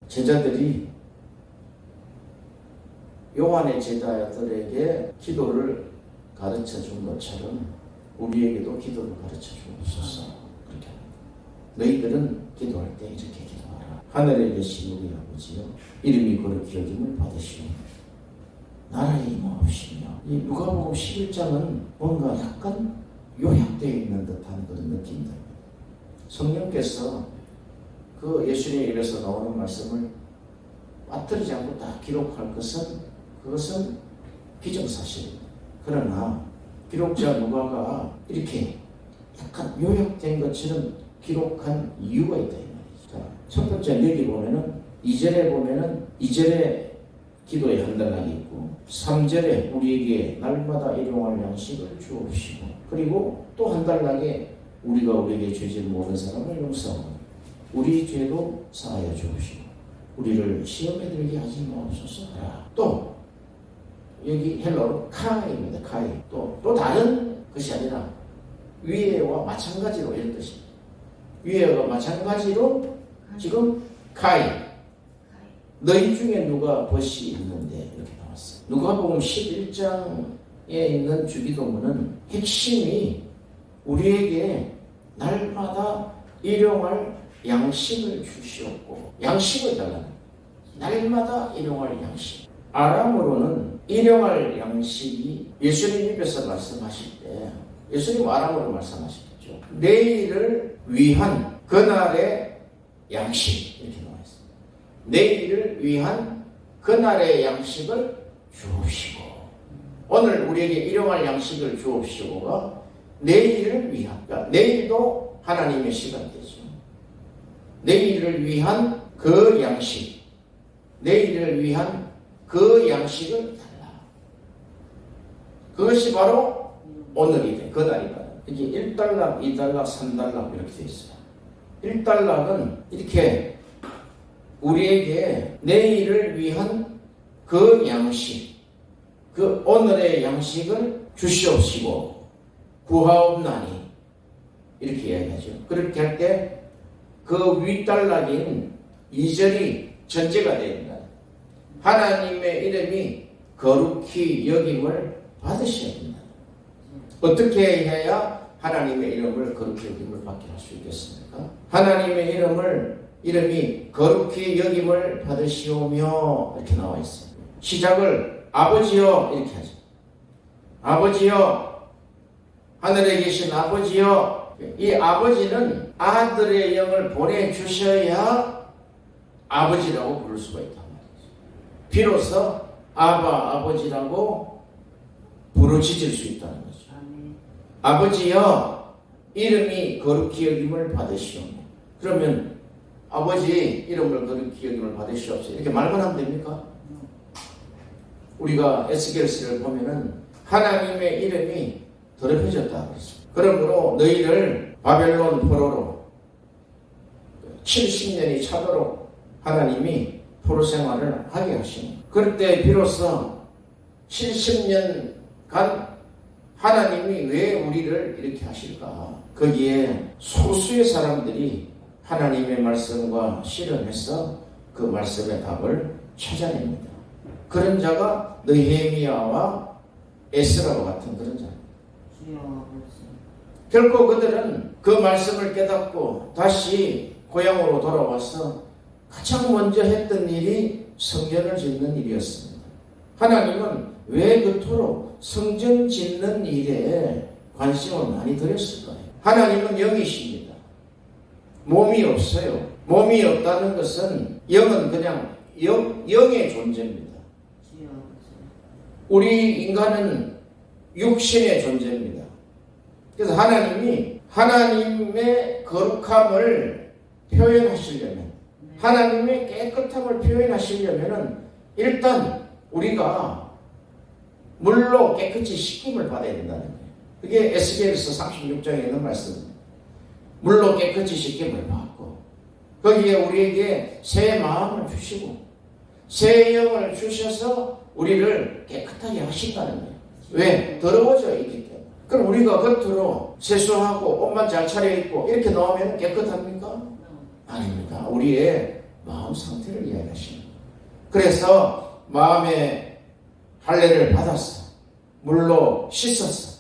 제자들이 요한의 제자들에게 기도를 가르쳐 준 것처럼 우리에게도 기도를 가르쳐 주옵소서. 그렇게 너희들은 기도할 때 이렇게 기도하라. 하늘에 계신 우리 아버지여, 이름이 거룩히 여김을 받으시오며 나라의 임하옵시며. 이 누가복음 11장은 뭔가 약간 요약되어 있는 듯한 그런 느낌입니다. 성령께서 그 예수님의 입에서 나오는 말씀을 빠뜨리지 않고 딱 기록할 그것은 기정사실입니다. 그러나 기록자 누가가 이렇게 약간 요약된 것처럼 기록한 이유가 있다 이 말이죠. 자, 첫 번째 여기 보면은 2절에 보면은 2절에 기도의 한 단락이 있고 3절에 우리에게 날마다 일용할 양식을 주옵시고, 그리고 또 한 단락에 우리가 우리에게 죄질 모든 사람을 용서하고 우리 죄도 사하여 주옵시고 우리를 시험에 들게 하지 마옵소서 하라. 또 여기 헬러로 카이입니다. 카이. 또 다른 것이 아니라 위에와 마찬가지로 이런 뜻입니다. 위에와 마찬가지로 지금 카이. 너희 중에 누가 벗이 있는데 이렇게 나왔어요. 누가복음 11장에 있는 주기도문은 핵심이 우리에게 날마다 일용할 양식을 주시옵고, 양식을 달라는 날마다 일용할 양식. 아람어로는 일용할 양식이 예수님 입에서 말씀하실 때 예수님 아람어로 말씀하시겠죠. 내일을 위한 그날의 양식 이렇게 나와 있습니다. 내일을 위한 그날의 양식을 주옵시고, 오늘 우리에게 일용할 양식을 주옵시고가 내일을 위한, 그러니까 내일도 하나님의 시간되죠. 내일을 위한 그 양식, 내일을 위한 그 양식을 달라. 그것이 바로 오늘이 돼. 그날이다. 이게 1달락, 2달락, 3달락 이렇게 되어 있어요. 1달락은 이렇게 우리에게 내일을 위한 그 양식, 그 오늘의 양식을 주시옵시고 구하옵나니 이렇게 이야기하죠. 그렇게 할 때 그 윗달락인 2절이 전제가 됩니다. 하나님의 이름이 거룩히 여김을 받으셔야 된다. 어떻게 해야 하나님의 이름을 거룩히 여김을 받게 할 수 있겠습니까? 하나님의 이름이 거룩히 여김을 받으시오며 이렇게 나와 있어요. 시작을 아버지여 이렇게 하죠. 아버지여, 하늘에 계신 아버지여. 이 아버지는 아들의 영을 보내주셔야 아버지라고 부를 수가 있단 말이죠. 비로소 아버지라고 부르짖을 수 있다는 거죠. 아버지여, 이름이 거룩히 여김을 받으시오며. 그러면 아버지 이름을 거룩히 여김을 받으시옵소서 이렇게 말만 하면 됩니까? 우리가 에스겔서를 보면은 하나님의 이름이 더럽혀졌다 그랬습니다. 그러므로 너희를 바벨론 포로로 70년이 차도록 하나님이 포로 생활을 하게 하시니, 그럴 때 비로소 70년간 하나님이 왜 우리를 이렇게 하실까? 거기에 소수의 사람들이 하나님의 말씀과 실험해서 그 말씀의 답을 찾아냅니다. 그런 자가 느헤미야와 에스라와 같은 그런 자입니다. 결코 그들은 그 말씀을 깨닫고 다시 고향으로 돌아와서 가장 먼저 했던 일이 성전을 짓는 일이었습니다. 하나님은 왜 그토록 성전 짓는 일에 관심을 많이 들였을까요? 하나님은 영이십니다. 몸이 없어요. 몸이 없다는 것은 영은 그냥 영의 존재입니다. 우리 인간은 육신의 존재입니다. 그래서 하나님이 하나님의 거룩함을 표현하시려면, 하나님의 깨끗함을 표현하시려면 일단 우리가 물로 깨끗이 씻김을 받아야 된다는 거예요. 그게 에스겔서 36장에 있는 말씀입니다. 물로 깨끗이 씻김을 받고 거기에 우리에게 새 마음을 주시고 새 영을 주셔서 우리를 깨끗하게 하신다는 거예요. 왜? 더러워져 있기 때문에. 그럼 우리가 겉으로 세수하고 옷만 잘 차려입고 이렇게 나오면 깨끗합니까? 아닙니다. 우리의 마음 상태를 이야기하시는 거예요. 그래서 마음의 할례를 받았어. 물로 씻었어.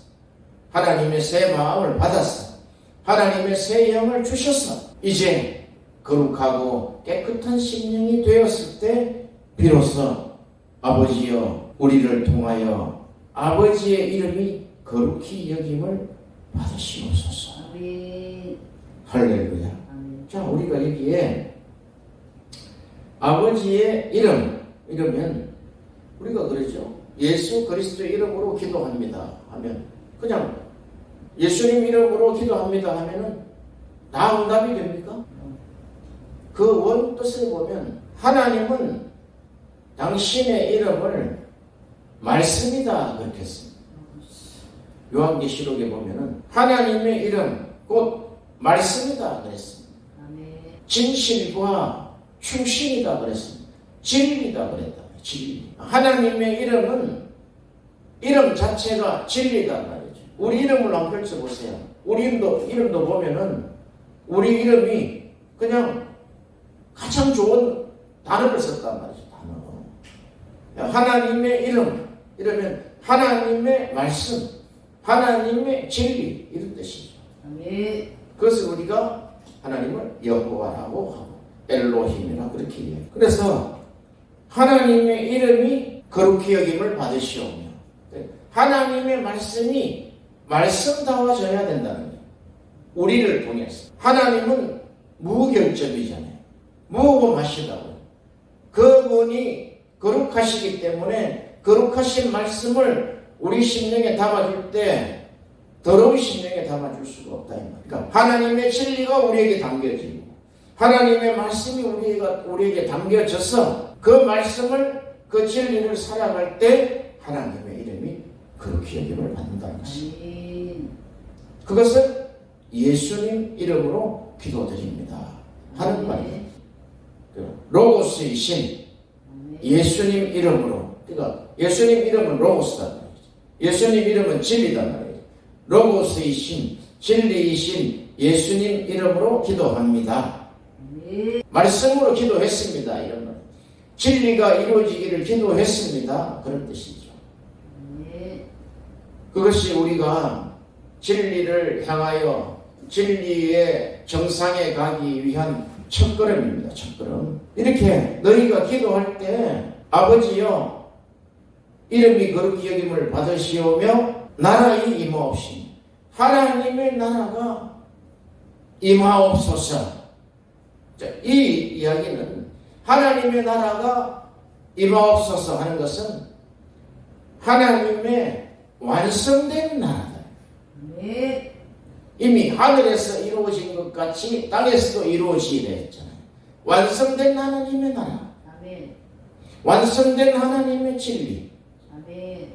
하나님의 새 마음을 받았어. 하나님의 새 영을 주셨어. 이제 거룩하고 깨끗한 심령이 되었을 때 비로소 아버지여 우리를 통하여 아버지의 이름이 거룩히 여김을 받으시옵소서. 아멘. 할렐루야. 아멘. 자, 우리가 여기에 아버지의 이름 이러면 우리가 그러죠. 예수 그리스도의 이름으로 기도합니다 하면 그냥 예수님 이름으로 기도합니다 하면은 다 응답이 됩니까? 그 원뜻을 보면 하나님은 당신의 이름을 말씀이다 그렇게 했습니다. 요한계시록에 보면은 하나님의 이름 곧 말씀이다 그랬습니다. 아멘. 진실과 충신이다 그랬습니다. 진리다 그랬다. 진리. 하나님의 이름은 이름 자체가 진리다 말이죠. 우리 이름을 한번 펼쳐보세요. 우리 이름도 보면은 우리 이름이 그냥 가장 좋은 단어를 썼단 말이죠. 단어. 하나님의 이름 이러면 하나님의 말씀, 하나님의 진리 이런 뜻이죠. 아멘. 그것을 우리가 하나님을 여호와라고 하고 엘로힘이라 그렇게 해요. 그래서 하나님의 이름이 거룩히 여김을 받으시오며 하나님의 말씀이 말씀다워져야 된다는 거예요. 우리를 통해서. 하나님은 무결점이잖아요. 무고하시다고. 그분이 거룩하시기 때문에 거룩하신 말씀을 우리 심령에 담아줄 때 더러운 심령에 담아줄 수가 없다. 그러니까 하나님의 진리가 우리에게 담겨지고 하나님의 말씀이 우리에게 담겨져서 그 말씀을 그 진리를 살아갈 때 하나님의 이름이 그렇게 여김을 받는다는 것입니다. 그것을 예수님 이름으로 기도드립니다 하는 말이에요. 로고스이신 예수님 이름으로, 그러니까 예수님 이름은 로고스다 말이죠. 예수님 이름은 진리다 말이죠. 로고스이신 진리이신 예수님 이름으로 기도합니다. 말씀으로 기도했습니다. 이런 말. 진리가 이루어지기를 기도했습니다. 그런 뜻이죠. 그것이 우리가 진리를 향하여 진리의 정상에 가기 위한 첫걸음입니다. 첫걸음. 이렇게 너희가 기도할 때 아버지여 이름이 거룩히 여김을 받으시오며 나라의 임하옵시니 하나님의 나라가 임하옵소서. 자, 이 이야기는 하나님의 나라가 임하옵소서 하는 것은 하나님의 완성된 나라다. 네. 이미 하늘에서 이루어진 것 같이 땅에서도 이루어지게 했잖아요. 완성된 하나님의 나라. 아멘. 완성된 하나님의 진리. 아멘.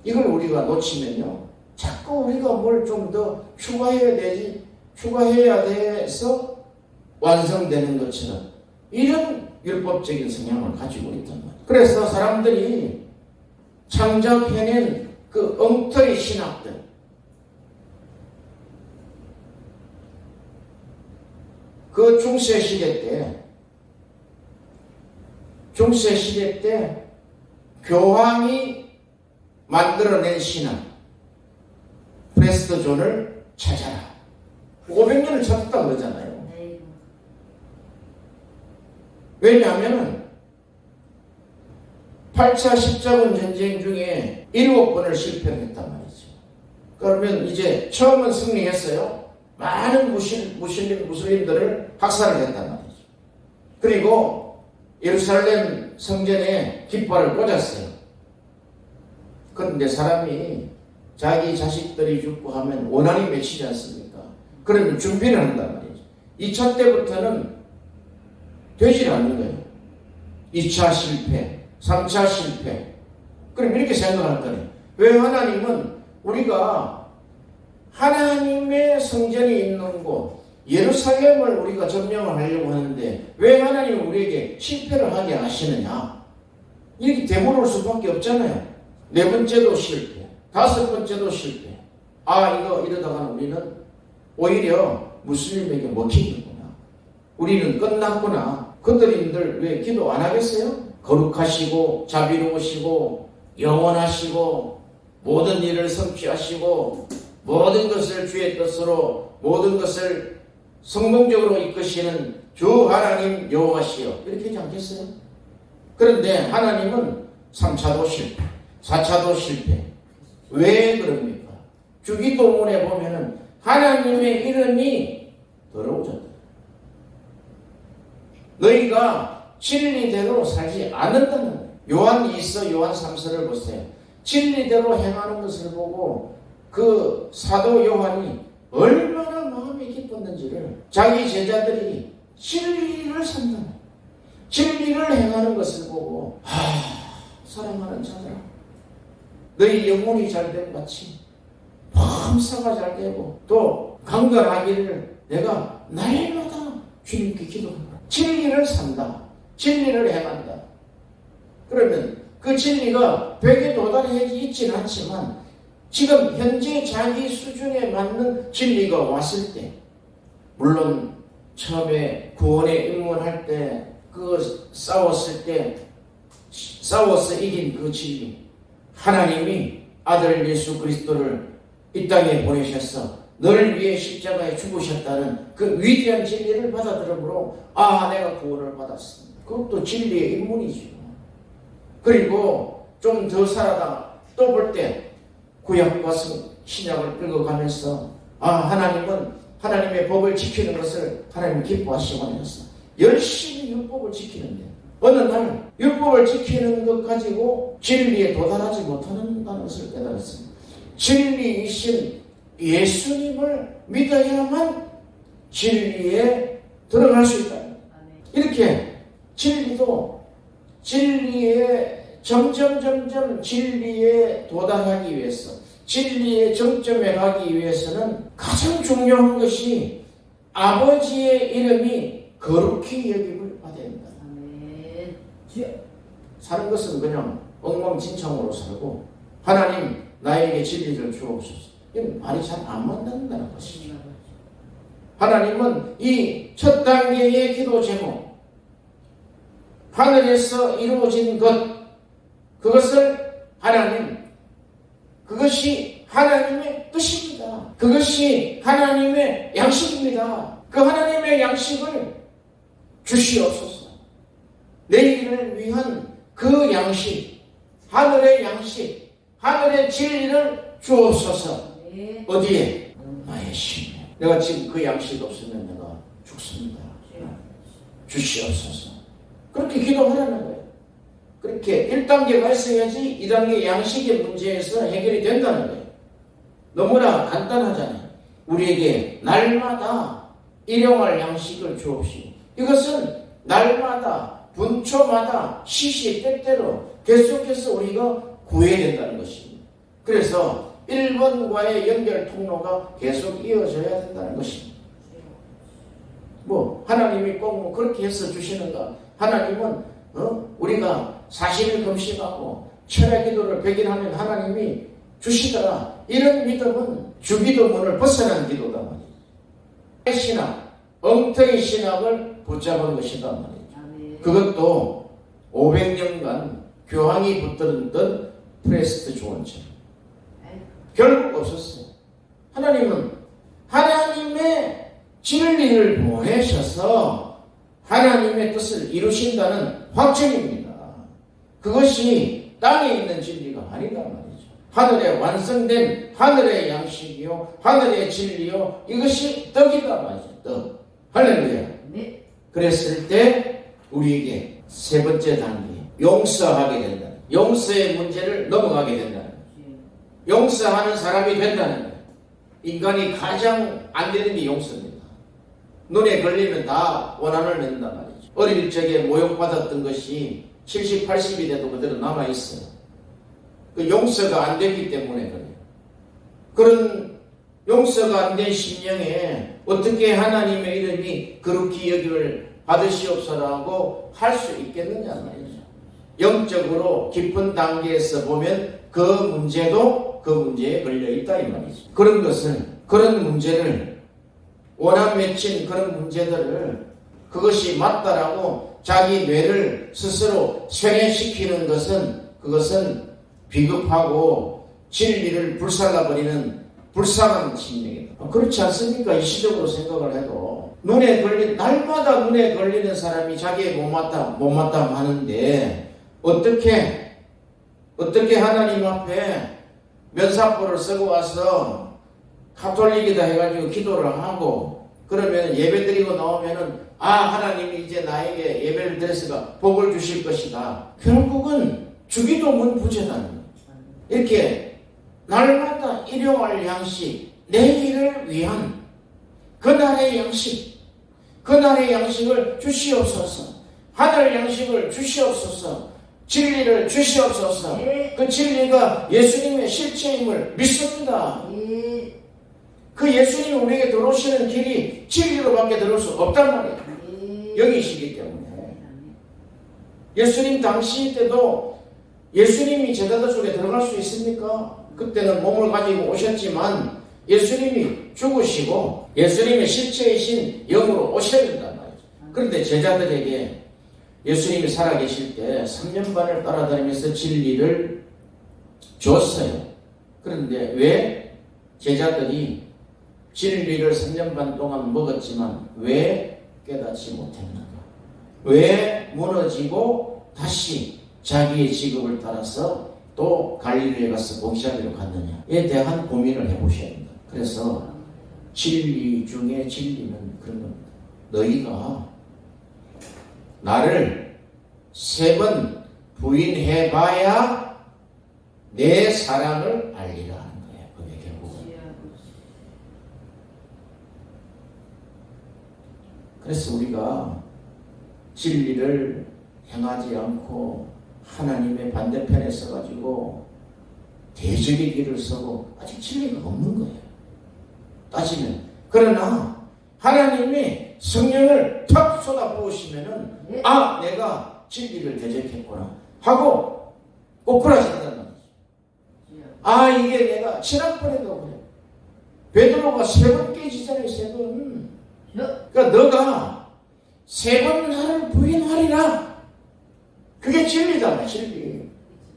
이걸 우리가 놓치면요. 자꾸 우리가 뭘 좀 더 추가해야 돼서 완성되는 것처럼 이런 율법적인 성향을 가지고 있단 말이에요. 그래서 사람들이 창작해낸 그 엉터리 신학들, 그 중세 시대 때 교황이 만들어낸 신학, 프레스트 존을 찾아라. 500년을 찾았다고 그러잖아요. 네. 왜냐하면 8차 십자군 전쟁 중에 7번을 실패했단 말이죠. 그러면 이제 처음은 승리했어요. 많은 무슬림들을 학살을 했단 말이죠. 그리고 예루살렘 성전에 깃발을 꽂았어요. 그런데 사람이 자기 자식들이 죽고 하면 원한이 맺히지 않습니까? 그러면 준비를 한단 말이죠. 2차 때부터는 되질 않는 거예요. 2차 실패, 3차 실패. 그럼 이렇게 생각할 거예요. 왜 하나님은 우리가 하나님의 성전이 있는 곳 예루살렘을 우리가 점령을 하려고 하는데 왜 하나님은 우리에게 실패를 하게 하시느냐? 이렇게 되물을 수밖에 없잖아요. 4번째도 실패, 5번째도 실패. 이러다가는 우리는 오히려 무슬림에게 먹히겠구나. 우리는 끝났구나. 그들인들 왜 기도 안 하겠어요? 거룩하시고 자비로우시고 영원하시고 모든 일을 성취하시고 모든 것을 주의 뜻으로 모든 것을 성공적으로 이끄시는 주 하나님 여호와시여 이렇게 하지 않겠어요? 그런데 하나님은 3차도 실패, 4차도 실패. 왜 그럽니까? 주기도문에 보면은 하나님의 이름이 더러워졌다. 너희가 진리대로 살지 않는다는 거예요. 요한 2서 요한 3서를 보세요. 진리대로 행하는 것을 보고 그 사도 요한이 얼마나 마음이 기뻤는지를 자기 제자들이 진리를 산다. 진리를 행하는 것을 보고 사랑하는 자들아 너희 영혼이 잘됨 같이 범사가 잘되고 또 강건하기를 내가 날마다 주님께 기도한다. 진리를 산다. 진리를 행한다. 그러면 그 진리가 벽에 도달해 있지는 않지만 지금 현재 자기 수준에 맞는 진리가 왔을 때 물론 처음에 구원에 입문할 때 그 싸웠을 때 싸워서 이긴 그 진리 하나님이 아들 예수 그리스도를 이 땅에 보내셔서 너를 위해 십자가에 죽으셨다는 그 위대한 진리를 받아들므로 내가 구원을 받았습니다. 그것도 진리의 입문이죠. 그리고 좀 더 살아다 또 볼 때 구약과 신약을 읽어가면서 하나님은 하나님의 법을 지키는 것을 하나님 기뻐하시고 하셨어. 열심히 율법을 지키는데 어느 날 율법을 지키는 것 가지고 진리에 도달하지 못하는 것을 깨달았습니다. 진리이신 예수님을 믿어야만 진리에 들어갈 수 있다. 이렇게 진리도 진리에 점점 진리에 도달하기 위해서 진리의 정점에 가기 위해서는 가장 중요한 것이 아버지의 이름이 거룩히 여김을 받아야 된다. 사는 것은 그냥 엉망진창으로 살고 하나님 나에게 진리를 주옵소서. 이건 말이 잘 안 맞는다는 것이죠. 하나님은 이 첫 단계의 기도 제목 하늘에서 이루어진 것 그것을 그것이 하나님의 뜻입니다. 그것이 하나님의 양식입니다. 그 하나님의 양식을 주시옵소서. 내일을 위한 그 양식, 하늘의 양식, 하늘의 진리를 주옵소서. 어디에? 나의 심에. 내가 지금 그 양식 없으면 내가 죽습니다. 주시옵소서. 그렇게 기도하라는 거예요. 그렇게 1단계가 있어야지 2단계 양식의 문제에서 해결이 된다는 거예요. 너무나 간단하잖아요. 우리에게 날마다 일용할 양식을 주옵시고 이것은 날마다 분초마다 시시때때로 계속해서 우리가 구해야 된다는 것입니다. 그래서 1번과의 연결 통로가 계속 이어져야 된다는 것입니다. 하나님이 꼭 그렇게 해서 주시는가? 하나님은 우리가 40일 금식하고 철야 기도를 100일 하면 하나님이 주시더라. 이런 믿음은 주기도문을 벗어난 기도다 말이에요. 신학, 엉터리 신학을 붙잡은 것이다 말이에요. 그것도 500년간 교황이 붙들었던 프레스트 조언처럼 결국 없었어요. 하나님은 하나님의 진리를 보내셔서 하나님의 뜻을 이루신다는 확증입니다. 그것이 땅에 있는 진리가 아니다 말이죠. 하늘에 완성된 하늘의 양식이요 하늘의 진리요 이것이 떡이다 말이죠. 떡. 할렐루야. 네. 그랬을 때 우리에게 세 번째 단계 용서하게 된다. 용서의 문제를 넘어가게 된다. 용서하는 사람이 된다는 거예요. 인간이 가장 안 되는 게 용서입니다. 눈에 걸리면 다 원한을 낸단 말이죠. 어릴 적에 모욕받았던 것이 70, 80이 돼도 그대로 남아있어요. 그 용서가 안 됐기 때문에 그래요. 그런 용서가 안 된 심령에 어떻게 하나님의 이름이 거룩히 여김을 받으시옵소서라고 할 수 있겠느냐 말이죠. 영적으로 깊은 단계에서 보면 그 문제도 그 문제에 걸려있다 이 말이죠. 그런 문제를 원한 맺힌 그런 문제들을 그것이 맞다라고 자기 뇌를 스스로 세뇌시키는 그것은 비겁하고 진리를 불살라버리는 불쌍한 심령이다. 그렇지 않습니까? 일시적으로 생각을 해도 날마다 눈에 걸리는 사람이 자기의 못마땅 하는데 어떻게 하나님 앞에 면사포를 쓰고 와서 가톨릭이다 해가지고 기도를 하고 그러면 예배 드리고 나오면은 하나님이 이제 나에게 예배를 드렸으니까 복을 주실 것이다. 결국은 주기도 문부재단 이렇게 날마다 일용할 양식 내일을 위한 그날의 양식을 주시옵소서. 하늘 양식을 주시옵소서. 진리를 주시옵소서. 그 진리가 예수님의 실체임을 믿습니다. 그 예수님이 우리에게 들어오시는 길이 진리로밖에 들어올 수 없단 말이에요. 여기시기 때문에. 예수님 당시 때도 예수님이 제자들 속에 들어갈 수 있습니까? 그때는 몸을 가지고 오셨지만 예수님이 죽으시고 예수님의 실체이신 영으로 오셔야 된단 말이죠. 그런데 제자들에게 예수님이 살아계실 때 3년 반을 따라다니면서 진리를 줬어요. 그런데 왜 제자들이 진리를 3년 반 동안 먹었지만 왜 깨닫지 못했는가? 왜 무너지고 다시 자기의 직업을 따라서 또 갈릴리에 가서 목자리로 갔느냐에 대한 고민을 해보셔야 된다. 그래서 진리 중에 진리는 그런 겁니다. 너희가 나를 3번 부인해봐야 내 사랑을 알리라 하는 거예요. 그게 결국은. 그래서 우리가 진리를 행하지 않고 하나님의 반대편에 서가지고 대적의 길을 서고 아직 진리가 없는 거예요. 따지면. 그러나 하나님이 성령을 탁 쏟아부으시면은 내가 진리를 대적했구나 하고 꼬꾸라진단 말이죠. 이게 내가 지난번에도 그래. 베드로가 3번 깨지잖아요. 3번. 그러니까 너가 3번 나를 부인하리라. 그게 진리다. 진리.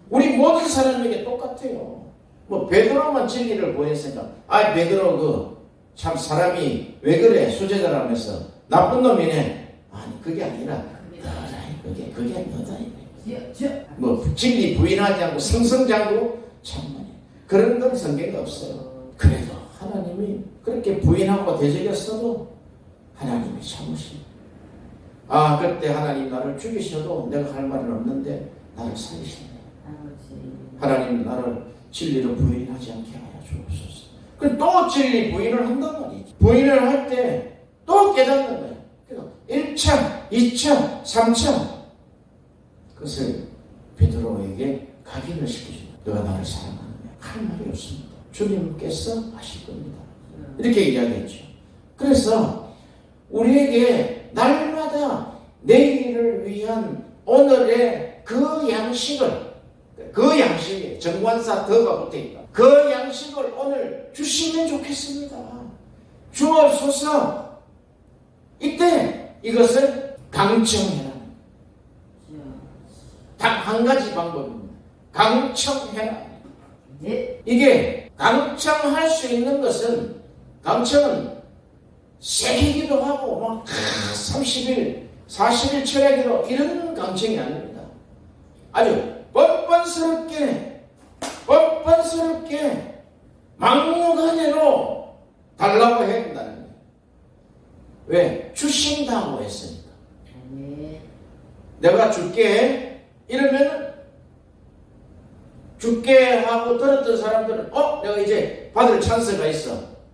우리 모든 사람에게 똑같아요. 뭐 베드로만 진리를 보였으니까 베드로 참 사람이 왜 그래 수제자라면서 나쁜 놈이네. 아니 그게 아니라 그게 너다. 뭐 진리 부인하지 않고 승승장구 참만해. 그런 건 성경에 없어요. 그래도 하나님이 그렇게 부인하고 대적했어도 하나님이 참으시네. 그때 하나님 나를 죽이셔도 내가 할 말은 없는데 나를 살리시네. 하나님 나를 진리로 부인하지 않게 하여 주옵소서. 또 진리 부인을 한단 말이지. 부인을 할 때 또 깨닫는 거예요. 그래서 1차, 2차, 3차 그것을 베드로에게 각인을 시켜줍니다. 너가 나를 사랑하느냐? 할 말이 없습니다. 주님께서 아실 겁니다. 이렇게 이야기했죠. 그래서 우리에게 날마다 내일을 위한 오늘의 그 양식이 정관사 더가 붙어있다. 그 양식을 오늘 주시면 좋겠습니다. 주옵소서. 이때 이것을 강청해라. 단 한 가지 방법입니다. 강청해라. 이게 강청할 수 있는 것은 강청은 세게 기도하고 막 30일, 40일 철야기도 이런 강청이 아닙니다. 아주 뻔뻔스럽게 막무가내로 달라고 해야 된다는 거예요. 왜? 주신다고 했으니까. 내가 줄게 이러면 줄게 하고 들었던 사람들은 내가 이제 받을 찬스가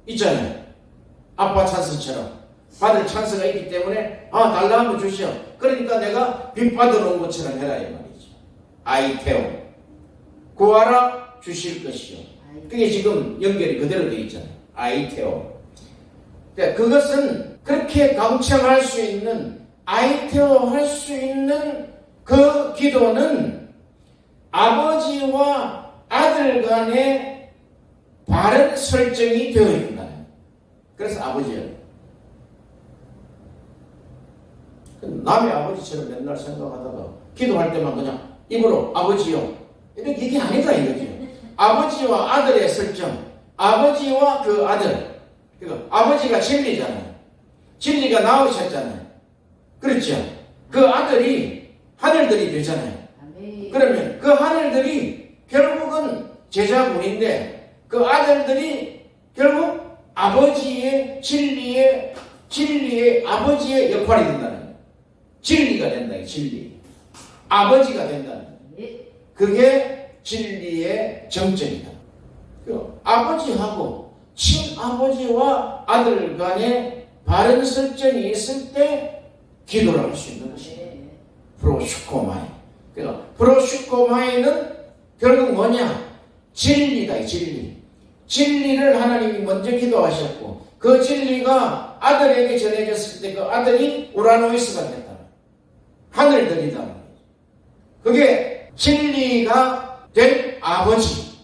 있잖아요. 아빠 찬스처럼 받을 찬스가 있기 때문에 달라 하면 주시오. 그러니까 내가 빚 받아 놓은 것처럼 해라 이 말이죠. 아이테오 구하라 주실 것이요. 그게 지금 연결이 그대로 되어 있잖아요. 아이테오. 그것은 그렇게 강청할 수 있는 아이테오 할 수 있는 그 기도는 아버지와 아들 간의 바른 설정이 되어 있는 거예요. 그래서 아버지예요. 남의 아버지처럼 맨날 생각하다가 기도할 때만 그냥 입으로 아버지요 이렇게 이게 아니다 이거죠. 아버지와 아들의 설정, 아버지와 그 아들, 그러니까 아버지가 진리잖아요. 진리가 나오셨잖아요. 그렇죠? 그 아들이 하늘들이 되잖아요. 아멘. 그러면 그 하늘들이 결국은 제자군인데 그 아들들이 결국 아버지의 진리의 아버지의 역할이 된다는 거예요. 진리가 된다. 진리. 아버지가 된다는 거예요. 네. 그게 진리의 정점이다. 그 아버지하고 친아버지와 아들 간에 바른 설정이 있을 때 기도를 할 수 있는 것입니다. 네. 프로슈코마이. 그러니까 프로슈코마이는 결국 뭐냐? 진리다. 진리. 진리를 하나님이 먼저 기도하셨고 그 진리가 아들에게 전해졌을 때 그 아들이 우라노이스가 됐다. 하늘들이다. 그게 진리가 된 아버지.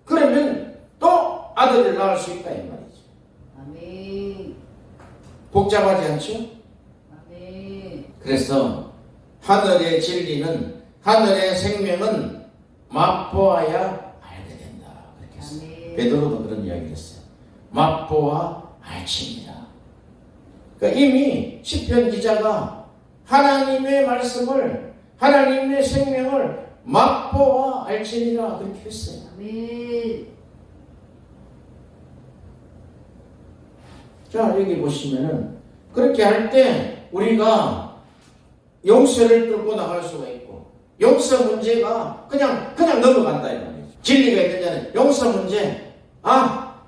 그러면 또 아들을 낳을 수 있다 이 말이죠. 아멘. 복잡하지 않죠? 아멘. 그래서 하늘의 진리는 하늘의 생명은 맛보아야 알게 된다. 그렇게 했어요. 아멘. 베드로도 그런 이야기를 했어요. 맛보아 알지니라. 그러니까 이미 시편 기자가 하나님의 말씀을 하나님의 생명을 맛보아 알지니라 그렇게 했어요. 아멘. 자 여기 보시면은 그렇게 할 때 우리가 용서를 뚫고 나갈 수가 있고 용서 문제가 그냥 넘어간다 이 말이죠. 진리가 있는 자는 용서 문제.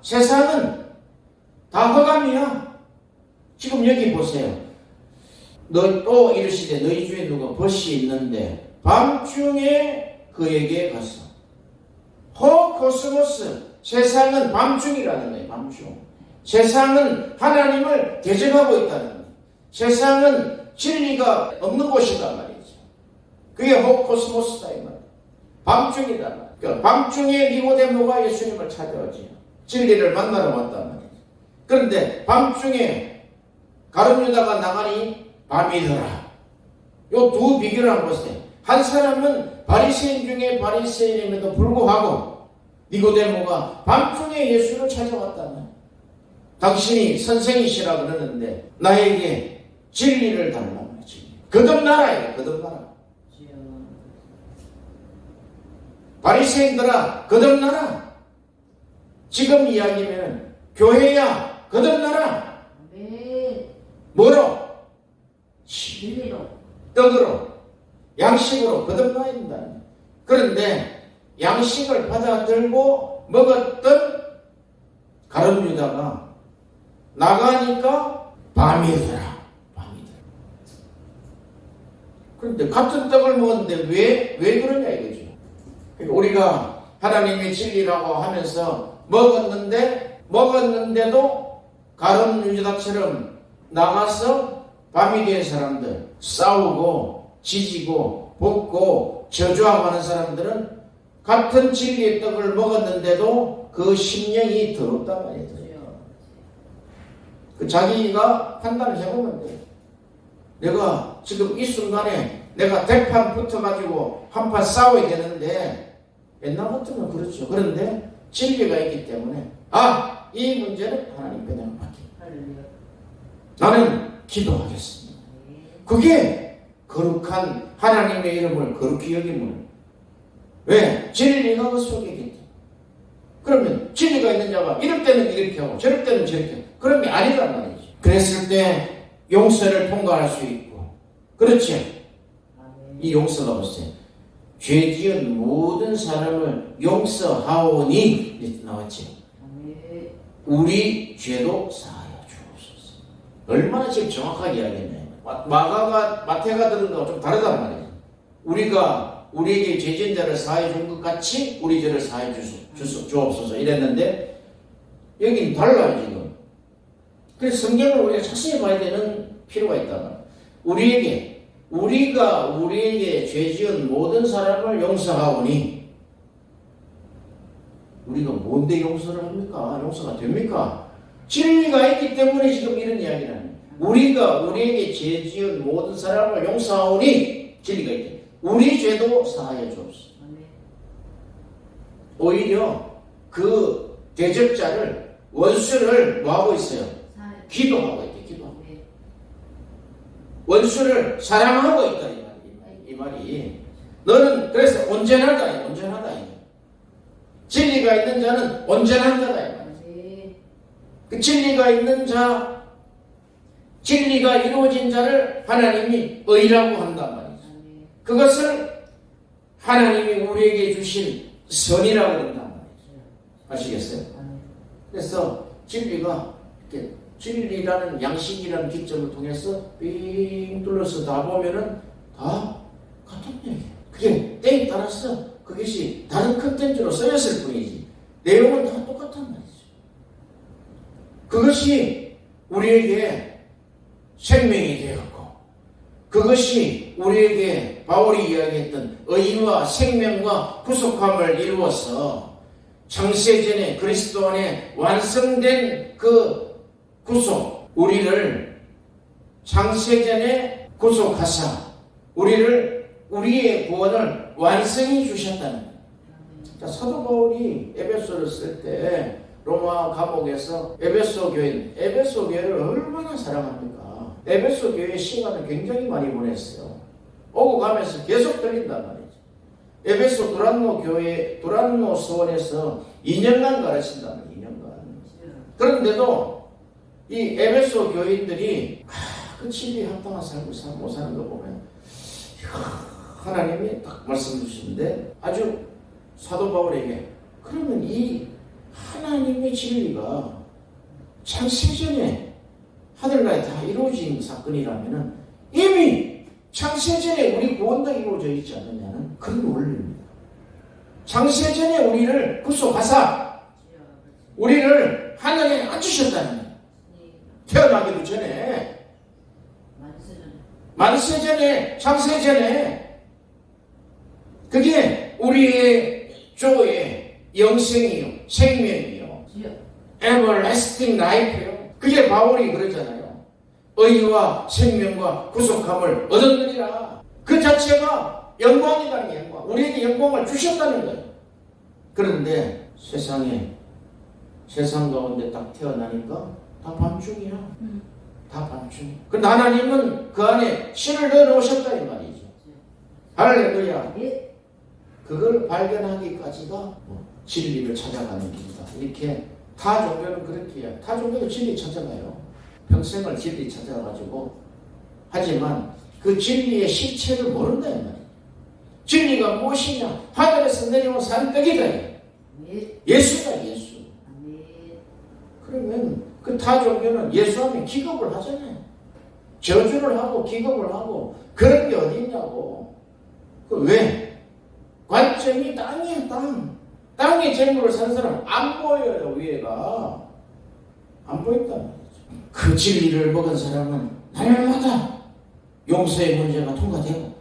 세상은 다 허감이야. 지금 여기 보세요. 너 또 이르시되 너희 중에 누가 벗이 있는데 밤중에 그에게 갔어. 코스모스 세상은 밤중이라는 거예요. 밤중. 세상은 하나님을 대적하고 있다는 거예요. 세상은 진리가 없는 곳이란 말이죠. 그게 코스모스다 이 말이에요. 밤중이다 말이에요. 그러니까 밤중에 니고데모가 예수님을 찾아오지. 진리를 만나러 왔단 말이죠. 그런데 밤중에 가룟유다가 나가니 밤이더라. 요 두 비교를 한번 보세요. 한 사람은 바리새인 중에 바리새인임에도 불구하고 니고데모가 밤중에 예수를 찾아왔다는. 당신이 선생이시라 그러는데 나에게 진리를 달라는 거지. 거듭나라예요. 거듭나라. 바리새인들아 거듭나라. 지금 이야기면 교회야 거듭나라. 아멘. 뭐로? 진리로. 떡으로 양식으로 거듭나야 된다. 그런데 양식을 받아들고 먹었던 가룟유다가 나가니까 밤이더라. 그런데 같은 떡을 먹었는데 왜 그러냐 이거죠. 그러니까 우리가 하나님의 진리라고 하면서 먹었는데도 가룟유다처럼 나가서 밤이 된 사람들, 싸우고 지지고 볶고 저주하고 하는 사람들은 같은 진리의 떡을 먹었는데도 그 심령이 더럽단 말이에요. 그 자기가 판단을 해보면 돼요. 내가 지금 이 순간에 내가 대판 붙어가지고 한판 싸워야 되는데 옛날부터는 그렇죠. 그런데 진리가 있기 때문에 이 문제는 하나님 그냥 맡깁니다. 나는 기도하겠습니다. 그게 거룩한 하나님의 이름을 거룩히 여김을. 왜? 진리가 그 속에 있기 때문에. 그러면 진리가 있는 자가 이럴 때는 이렇게 하고 저럴 때는 저렇게 하고 그런 게 아니란 말이죠. 그랬을 때 용서를 통과할 수 있고 그렇죠. 이 용서가 보세요. 죄 지은 모든 사람을 용서하오니 이렇게 나왔죠. 우리 죄도 사하여 주옵소서. 얼마나 지금 정확하게 이야기했나요? 마태가 들은 거와 좀 다르단 말이에요. 우리가 우리에게 죄 지은 자를 사하여 준 것 같이 우리 죄를 사하여 주옵소서 이랬는데 여기는 달라요 지금. 그래서 성경을 우리가 자세히 봐야 되는 필요가 있단 말이에요. 우리가 우리에게 죄 지은 모든 사람을 용서하오니 우리가 뭔데 용서를 합니까? 용서가 됩니까? 진리가 있기 때문에 지금 이런 이야기를 합니다. 우리가 우리에게 죄 지은 모든 사람을 용서하오니 진리가 있대. 우리 죄도 사하여 주옵소서. 오히려 그 대적자를 원수를 뭐하고 있어요? 기도하고 있대. 기도하고. 원수를 사랑하고 있다 이 말이. 너는 그래서 온전하다. 진리가 있는 자는 온전한 자다. 그 진리가 있는 자, 진리가 이루어진 자를 하나님이 의라고 한단 말이죠. 그것을 하나님이 우리에게 주신 선이라고 한단 말이죠. 아시겠어요? 그래서 진리가 이렇게 진리라는 양식이라는 기점을 통해서 삥 둘러서 다 보면은 다 같은 얘기예요. 그게 때에 따라서 그것이 다른 컨텐츠로 쓰였을 뿐이지 내용은 다 똑같단 말이죠. 그것이 우리에게 생명이 되었고 그것이 우리에게 바울이 이야기했던 의와 생명과 구속함을 이루어서 창세전에 그리스도 안에 완성된 그 구속, 우리를 창세전에 구속하사 우리의 구원을 완성히 주셨다는 거예요. 자, 사도 바울이 에베소를 쓸 때 로마 감옥에서 에베소 교회를 얼마나 사랑합니까? 에베소 교회에 시간을 굉장히 많이 보냈어요. 오고 가면서 계속 들린단 말이죠. 에베소 도란노 서원에서 2년간 가르친다는 2년간. 그런데도 이 에베소 교인들이 그 진리에 합당한 삶을 못 사는 거 보면 하나님이 딱 말씀 주시는데 아주 사도 바울에게 그러면 이 하나님의 진리가 창세전에 하늘나라에 다 이루어진 사건이라면 이미 창세전에 우리 구원도 이루어져 있지 않느냐는 그런 원리입니다. 창세전에 우리를 구속하사 우리를 하늘에 앉으셨다는 거예요. 태어나기도 전에 만세전에 창세전에 그게 우리의 조의 영생이요 생명이요 everlasting life요. 그게 바울이 그러잖아요. 의와 생명과 구속함을 얻었느니라. 그 자체가 영광이라는 영광. 우리에게 영광을 주셨다는 거예요. 그런데 세상 가운데 딱 태어나니까 다 밤중이야. 다 밤중. 그런데 하나님은 그 안에 신을 넣어놓으셨다 이 말이죠. 할렐루야. 그걸 발견하기까지가 진리를 찾아가는 길이다. 이렇게 타 종교는 그렇게 해요. 타 종교도 진리 찾아가요. 평생을 진리 찾아가지고 하지만 그 진리의 실체를 모른다 이 말이에요. 진리가 무엇이냐? 하늘에서 내려온 산떡이다. 예수다 예수. 그러면 그 타 종교는 예수하면 기겁을 하잖아요. 저주를 하고 기겁을 하고 그런 게 어디 있냐고. 그 왜? 관점이 땅이야 땅. 땅에 재물을 사는 사람은 안 보여요. 위에가 안 보인단 말이죠. 그 진리를 먹은 사람은 날마다 용서의 문제가 통과되고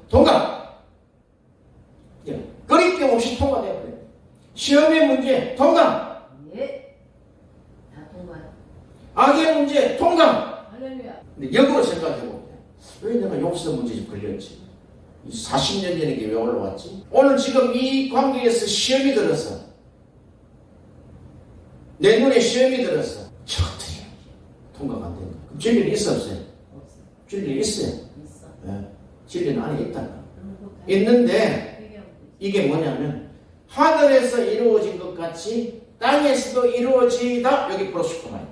거리낌 없이 통과되고 시험의 문제 통과. 다 통과요. 악의 문제 통과. 할렐루야. 근데 역으로 생각해볼게요. 왜 내가 용서 문제에 걸렸지? 40년 전에 이게 왜 올라왔지? 오늘 지금 이 관계에서 시험이 들어서 내 눈에 시험이 들어서 어떻게 통과가 안 된다. 그럼 진리는 있어 없어요? 없어. 진리는 있어요. 있어. 네. 진리는 안에 있다. 있는데 이게 뭐냐면 하늘에서 이루어진 것 같이 땅에서도 이루어지다. 여기 프로스코마이.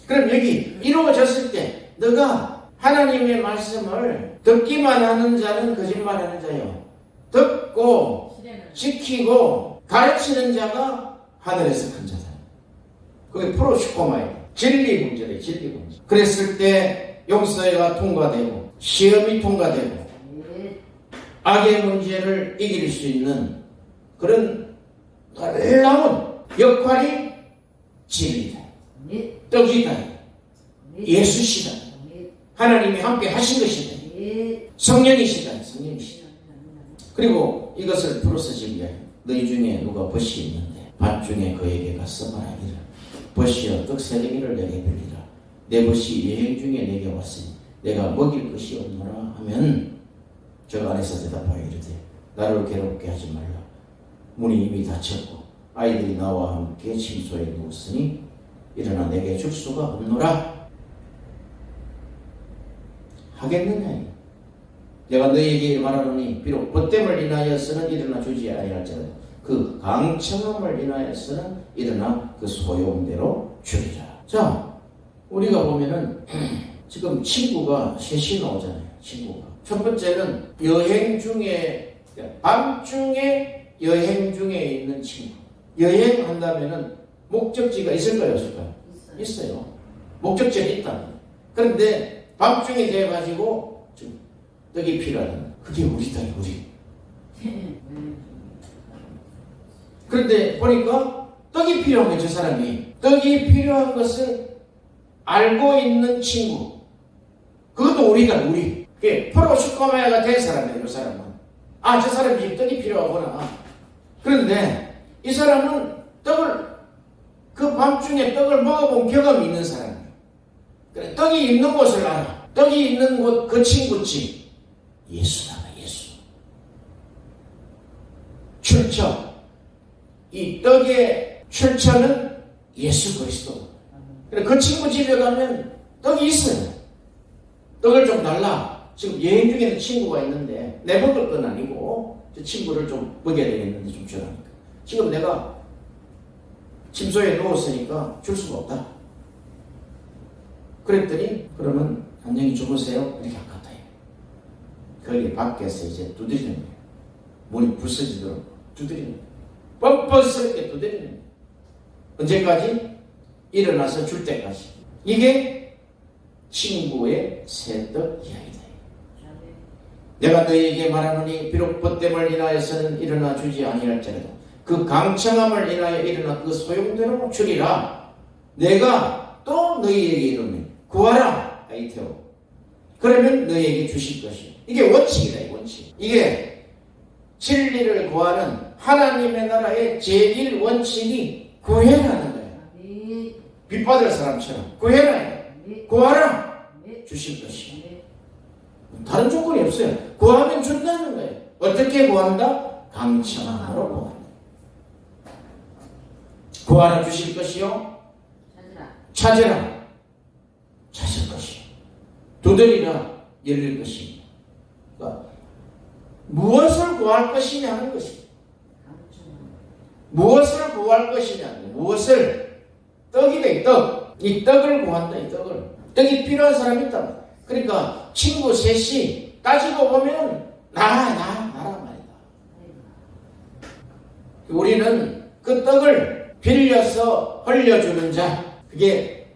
그럼 여기 이루어졌을 때 너가 하나님의 말씀을 듣기만 하는 자는 거짓말하는 자요. 듣고 지키고 가르치는 자가 하늘에서 큰 자다. 그게 프로스코마이. 진리 문제래. 진리 문제. 그랬을 때 용서가 통과되고 시험이 통과되고 악의 문제를 이길 수 있는 그런 놀라운 역할이 진리다. 떡이다. 예수시다. 하나님이 함께 하신 것이다. 성령이시다. 성령이시다. 그리고 이것을 풀어서 지금 너희 중에 누가 벗이 있는데 밤중에 그에게 가서 말하기를 벗이여 떡 3덩이를 내게 빌리라. 내 벗이 여행 중에 내게 왔으니 내가 먹일 것이 없노라 하면 저 안에서 대답하여 이르되 나를 괴롭게 하지 말라. 문이 이미 닫혔고 아이들이 나와 함께 침소에 누웠으니 일어나 내게 줄 수가 없노라 하겠느냐. 내가 너희에게 말하노니 비록 벗됨을 인하여서는 일어나 주지 아니할지라도 그 강청함을 인하여서는 일어나 그 소용대로 주리라. 자, 우리가 보면은 지금 친구가 셋이 나오잖아요. 친구가 첫 번째는 여행 중에 밤중에 여행 중에 있는 친구. 여행한다면은 목적지가 있을까요, 없을까요? 있어요. 목적지가 있다. 그런데 밤중에 돼가지고 지금 떡이 필요하다. 그게 우리다, 우리. 그런데 보니까 떡이 필요한 거예요, 저 사람이. 떡이 필요한 것을 알고 있는 친구. 그것도 우리다, 우리. 프로 슈퍼맨가 된 사람이에요, 이 사람은. 아, 저 사람이 지금 떡이 필요하구나. 그런데 이 사람은 그 밤중에 떡을 먹어본 경험이 있는 사람이에요. 그래, 떡이 있는 곳을 알아. 떡이 있는 곳, 그 친구 집. 예수다, 예수. 출처. 이 떡의 출처는 예수 그리스도. 그래, 그 친구 집에 가면 떡이 있어요. 떡을 좀 달라. 지금 여행 중에 있는 친구가 있는데 내 먹을 건 아니고 저 친구를 좀 먹여야 되겠는데 좀 주라니까. 지금 내가 침소에 누웠으니까 줄 수가 없다. 그랬더니 그러면 안녕히 주무세요. 이렇게 안 갔다 해요. 거기 밖에서 이제 두드리는 거예요. 문이 부서지도록 두드리는 거예요. 뻔뻔스럽게 두드리는 거예요. 언제까지? 일어나서 줄 때까지. 이게 친구의 새떡 이야기다. 내가 너희에게 말하노니 비록 벗됨을 인하여서는 일어나 주지 아니할지라도 그 강청함을 인하여 일어나 그 소용대로 주리라. 내가 또 너희에게 이르노니 구하라. 아이테오. 그러면 너희에게 주실 것이요. 이게 원칙이다. 이 원칙. 이게 진리를 구하는 하나님의 나라의 제1 원칙이 구해라는 거예요. 빚받을 사람처럼 구해라. 구하라. 주실 것이요. 다른 조건이 없어요. 구하면 준다는 거예요. 어떻게 구한다? 강청함으로 구한다. 구하라 주실 것이요. 찾으라. 찾을 것이요. 두드리라 열릴 것이요. 그러니까 무엇을 구할 것이냐 하는 것이요. 무엇을 구할 것이냐. 무엇을. 떡이다. 떡. 이 떡을 구한다. 이 떡을. 떡이 필요한 사람이 있다. 그러니까 친구 셋이 따지고 보면 나란 말이다. 우리는 그 떡을 빌려서 흘려주는 자, 그게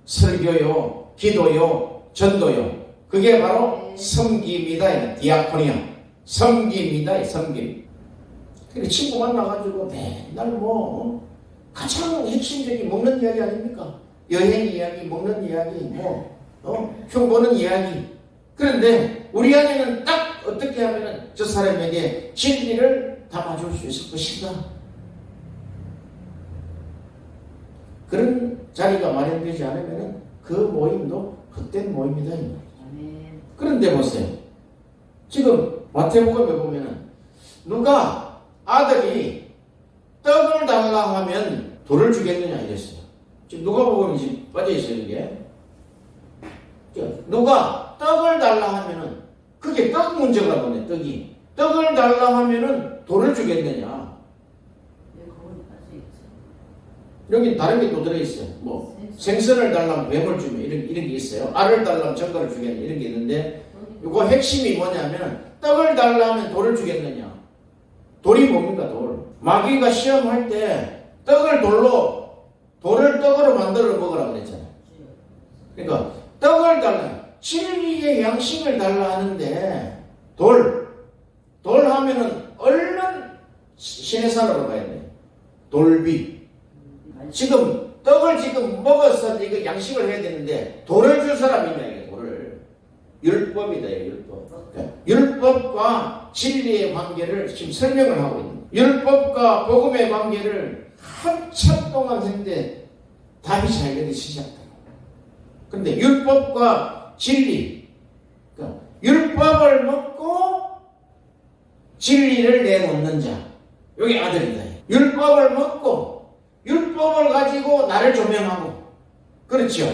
설교요, 기도요, 전도요. 그게 바로 섬김이다. 디아코니아. 섬김이다. 섬김. 그리고 친구 만나가지고 맨날 가장 핵심적인 먹는 이야기 아닙니까? 여행 이야기, 먹는 이야기, 흉 보는 이야기. 그런데 우리 안에는 딱 어떻게 하면 저 사람에게 진리를 담아줄 수 있을 것인가? 그런 자리가 마련되지 않으면 그 모임도 헛된 모임이다. 그런데 보세요. 지금 마태복음에 보면은 누가 아들이 떡을 달라 하면 돌을 주겠느냐 이랬어요. 지금 누가 보면 지금 빠져있어요. 이게. 누가 떡을 달라 하면은 그게 떡 문제가 뭐네. 떡이. 떡을 달라 하면은 돌을 주겠느냐. 여기 다른 게 또 들어있어요. 생선을 달라면 뱀을 주면 이런 게 있어요. 알을 달라면 전갈을 주겠느냐 이런 게 있는데 이거 핵심이 뭐냐면 떡을 달라 하면 돌을 주겠느냐. 돌이 뭡니까? 돌. 마귀가 시험할 때 떡을 돌을 떡으로 만들어 먹으라고 그랬잖아요. 그러니까 떡을 달라. 진리의 양식을 달라 하는데 돌 하면은 얼른 시내산으로 가야 돼. 돌비. 지금 떡을 지금 먹어서 이거 양식을 해야 되는데 돌을 줄 사람이 있냐 이게 돌을. 율법이다. 율법. 그러니까 율법과 진리의 관계를 지금 설명을 하고 있는 거예요. 율법과 복음의 관계를 한참 동안 했는데 답이 잘 되기 시작돼요. 그런데 율법과 진리, 그러니까 율법을 먹고 진리를 내놓는 자, 여기 아들이다. 율법을 먹고 율법을 가지고 나를 조명하고, 그렇죠?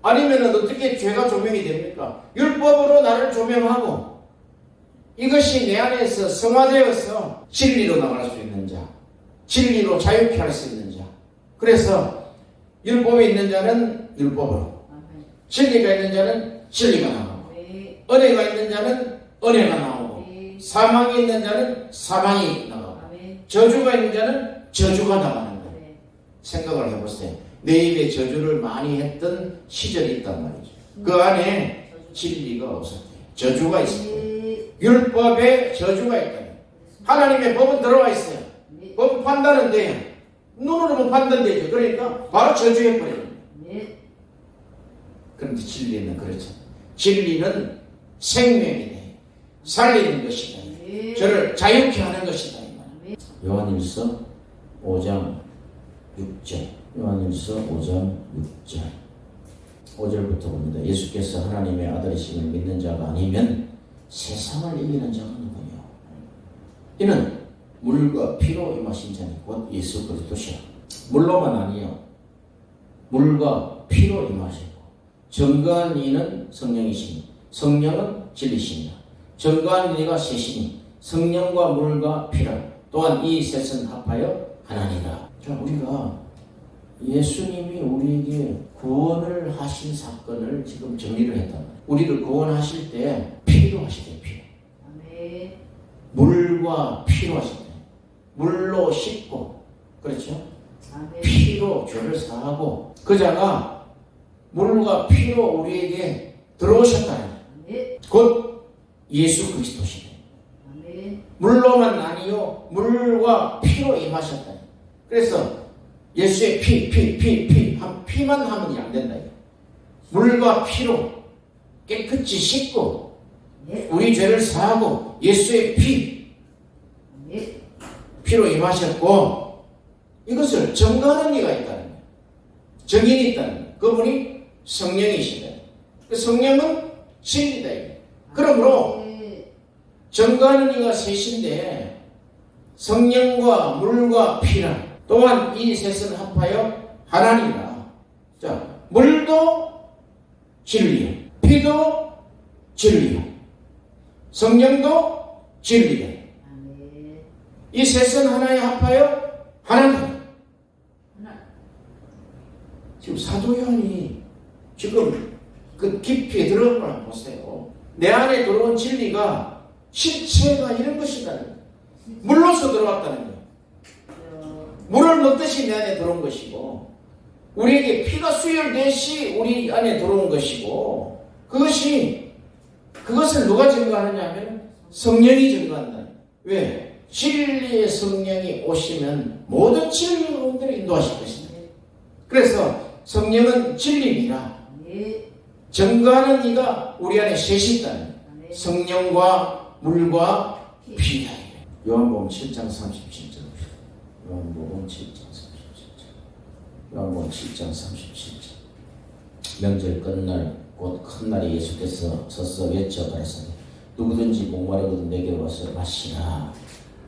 아니면 어떻게 죄가 조명이 됩니까? 율법으로 나를 조명하고 이것이 내 안에서 성화되어서 진리로 나갈 수 있는 자, 진리로 자유케 할 수 있는 자. 그래서 율법에 있는 자는 율법으로, 진리가 있는 자는 진리가 나오고, 은혜가 있는 자는 은혜가 나오고, 사망이 있는 자는 사망이 나가고, 저주가 있는 자는 저주가 나가는 거예요. 생각을 해보세요. 내 입에 저주를 많이 했던 시절이 있단 말이죠. 그 안에 진리가 없었대요. 저주가 있었대요. 율법에 저주가 있다요. 하나님의 법은 들어와 있어요. 법은 판단은 돼요. 눈으로 보면 판단되죠. 그러니까 바로 저주해버려요. 그런데 진리는 그렇죠. 진리는 생명이 돼. 살리는 것이다. 저를 자유케 하는 것이다. 요한일서 5장 6절. 요한일서 5장 6절. 5절부터 봅니다. 예수께서 하나님의 아들이심을 믿는 자가 아니면 세상을 이기는 자가 누구냐. 이는 물과 피로 임하신 자니 곧 예수 그리스도시라. 물로만 아니요, 물과 피로 임하시고 정거한 이는 성령이시니 성령은 진리시니라. 정거한 이가 셋이니 성령과 물과 피라. 또한 이 셋은 합하여 하나니라. 자, 우리가 예수님이 우리에게 구원을 하신 사건을 지금 정리를 했단 말이에요. 우리를 구원하실 때 피로 하시대요. 피로. 물과 피로 하시대요. 물로 씻고, 그렇죠? 피로 죄를 사하고, 그 자가 물과 피로 우리에게 들어오셨다는 거예요. 곧 예수 그리스도시네. 물로만 아니요, 물과 피로 임하셨다. 그래서 예수의 피만 하면 안 된다. 물과 피로 깨끗이 씻고 우리 죄를 사하고 예수의 피로 임하셨고, 이것을 증거하는 이가 있다는 거예요. 증인이 있다는 거예요. 그분이 성령이시다. 그 성령은 진리다. 그러므로 증거하는 이가 셋인데 성령과 물과 피라. 또한 이 셋은 합하여 하나니라. 자, 물도 진리요, 피도 진리요, 성령도 진리요. 이 셋은 하나에 합하여 하나님. 지금 사도 요한이 지금 그 깊이 들어간 걸 보세요. 내 안에 들어온 진리가 실체가 이런 것이다는 거예요. 물로서 들어왔다는 거예요. 물을 먹듯이 내 안에 들어온 것이고, 우리에게 피가 수혈되시 우리 안에 들어온 것이고, 그것을 누가 증거하느냐 하면 성령이 증거한다. 왜? 진리의 성령이 오시면 모든 진리의 가운데로 인도하실 것이다. 그래서 성령은 진리니라. 증거하는 이가 우리 안에 셋이 있다는 거예요. 성령과 물과 피다. 요한복음 7장 37절. 요한복음 7장 37절. 요한복음 7장 37절. 명절 끝날 곧 큰 날에 예수께서 서서 외쳐 가라사대 누구든지 목마르거든 내게로 와서 마시라.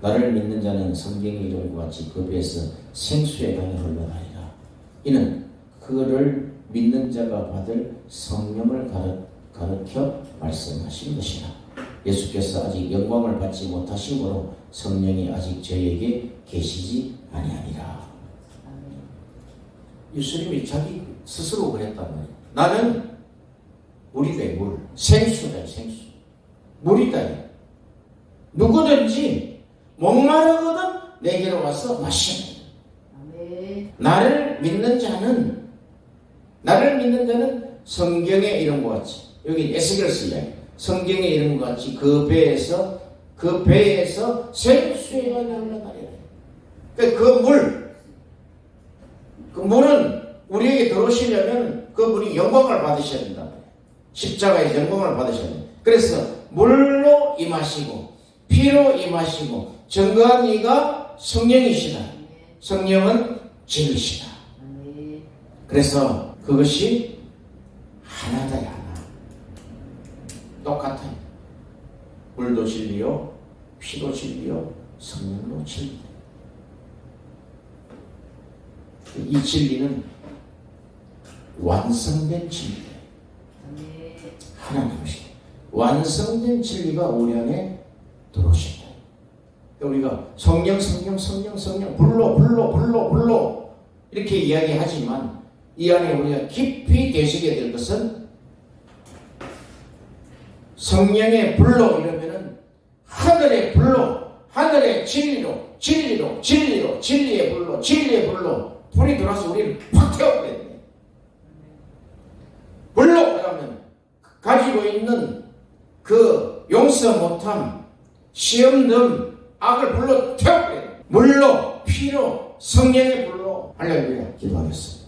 나를 믿는 자는 성경의 이름과 같이 그 배에서 생수의 강이 흘러나리라. 이는 그를 믿는 자가 받을 성령을 가르쳐 말씀하신 것이라. 예수께서 아직 영광을 받지 못하시므로 성령이 아직 저에게 계시지 아니하니라. 예수님이 자기 스스로 그랬단 말이에요. 나는 물이다. 물. 생수다. 생수. 물이다. 누구든지 목마르거든 내게로 와서 마시라. 나를 믿는 자는 성경의 이름과 같이, 여기 에스겔서 이야기, 성경의 이름과 같이 그 배에서 생수의 강이 흘러나리라. 그 물은 우리에게 들어오시려면 그분이 영광을 받으셔야 된다. 십자가의 영광을 받으셔야 된다. 그래서 물로 임하시고 피로 임하시고 증거한 이가 성령이시다. 성령은 진리시다. 그래서 그것이 하나다야 하나. 똑같아요. 물도 진리요, 피도 진리요, 성령도 진리. 이 진리는 완성된 진리. 네. 하나님이시 완성된 진리가 우리 안에 들어오신다. 우리가 성령 불로 이렇게 이야기하지만 이 안에 우리가 깊이 계시게 될 것은 성령의 불로 이러면은 하늘의 불로, 하늘의 진리로 진리의 불로 불이 들어와서 우리를 확 태워버렸네. 불로 그러면 가지고 있는 그 용서 못함, 시험됨, 악을 불로 태워버려요. 물로, 피로, 성령의 불로. 할렐루야. 기도하겠습니다.